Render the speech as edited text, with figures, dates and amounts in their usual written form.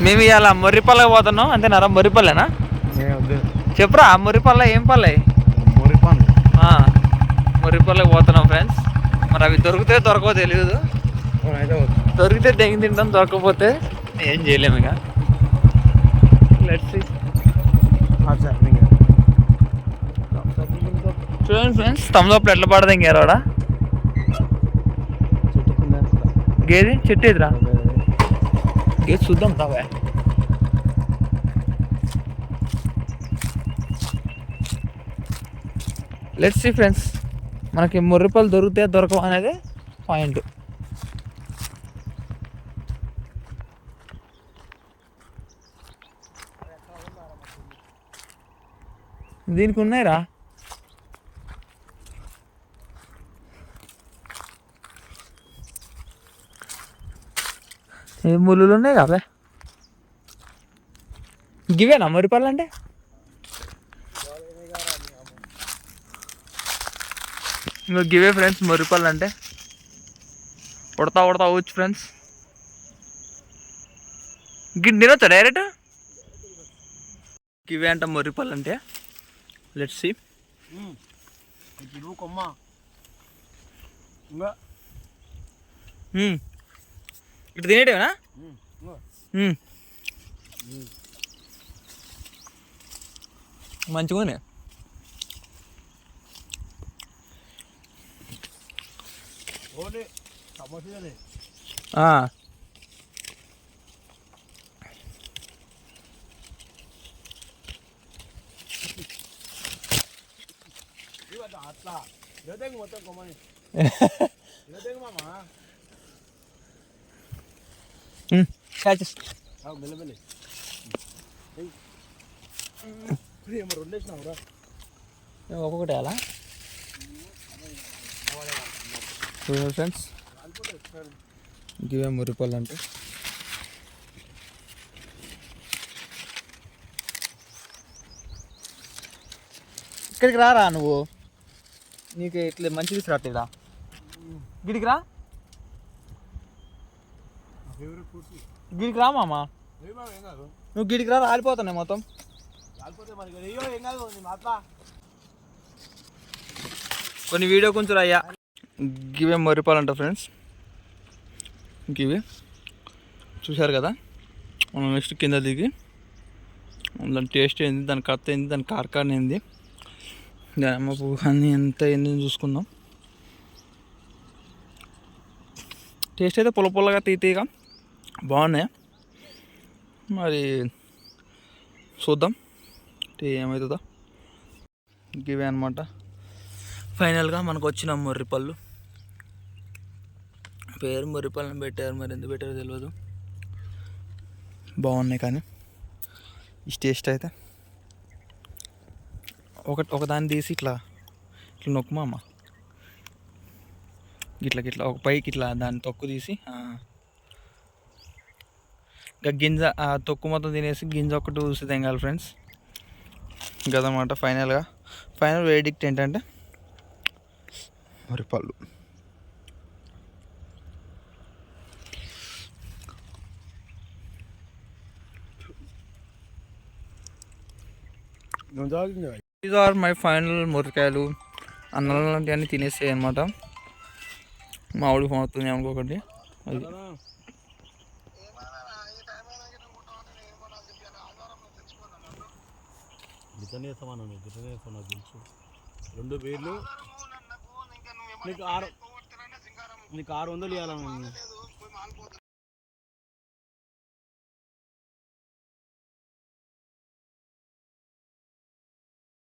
మేము ఇవాళ మొర్రిపల్లకి పోతున్నాం అంతేనారా? మొర్రిపల్లేనా? చెప్పురా మొర్రిపల్ల ఏం పల్లె? మొర్రిపల్లకి పోతున్నాం ఫ్రెండ్స్. మరి అవి దొరికితే దొరకవో తెలియదు. దొరికితే దెంగి తింటాం, దొరకకపోతే ఏం చేయలేము. ఇక లెట్స్ సీ. చూడండి ఫ్రెండ్స్, థమ్స్ అప్ ఎట్లా పడదు ఇంకేరాడా గేది చెట్టు ఎదురా గేది చూద్దాం తావా. లెట్స్ సీ ఫ్రెండ్స్, మనకి మొర్రిపల్లి దొరికితే దొరకవు అనేది పాయింట్. దీనికి ఉన్నాయిరా, ఏం ముళ్ళు ఉన్నాయి కదా. గివేనా మొర్రిపల్లి అంటే? ఇంకో గివే ఫ్రెండ్స్ మొర్రిపల్లి అంటే. ఉడతా అవచ్చు ఫ్రెండ్స్. గిన్నె తినొచ్చా డైరెక్ట్? గివే అంట మొర్రిపల్లి అంటే. Let's see. ఇటు తినేటివేనా? మంచిగానే. ఒక్కొక్కటి అలా ఫ్రెండ్స్. ఇవే మొర్రిపల్లి అంటే. ఇక్కడికి రారా నువ్వు, నీకు ఇట్లా మంచి తీసుకురాట్లేదా? గిడికి రా, గిడికి రా మామ. నువ్వు గిడికి రా, రాలిపోతున్నాయి మొత్తం. కొన్ని వీడియో కొంచెం అయ్యా. గివే మొర్రిపల్లి అంట ఫ్రెండ్స్. గివి చూశారు కదా. మనం నెక్స్ట్ కింద దిగి దాని టేస్ట్ ఏంది, దాని కత్త ఏంది, దాని కార్కాన్ ఏంది, దాని అమ్మ పువ్వు అన్నీ ఎంత ఏంది చూసుకుందాం. టేస్ట్ అయితే పుల్లగా తీయగా బాగున్నాయి. మరి చూద్దాం ఏమవుతుందో. ఇవే అనమాట ఫైనల్గా మనకు వచ్చిన మొర్రిపళ్ళు. పేరు మొర్రిపళ్ళని పెట్టారు, మరి ఎందుకు పెట్టారో తెలియదు. బాగున్నాయి కానీ ఈ టేస్ట్ అయితే. ఒకదాన్ని తీసి ఇట్లా నొక్కుమా అమ్మ, గిట్లా ఒక పైకి ఇట్లా దాన్ని తొక్కు తీసి ఇంకా గింజ ఆ తొక్కు మొత్తం తినేసి గింజ ఒకటి చూసి తెంగాలి ఫ్రెండ్స్. ఇంకదనమాట ఫైనల్ వేడిక్ట్ ఏంటంటే మొర్రిపళ్ళు. దీస్ ఆర్ మై ఫైనల్ మొర్రికాయలు. అన్నం లాంటివన్నీ తినేస్తాయి అనమాట. మా ఆవిడ ఫోన్ అవుతుంది అనుకోకండి. అది తెలుసు. 2 పేర్లు నీకు 600 ఇవ్వాలన్నా.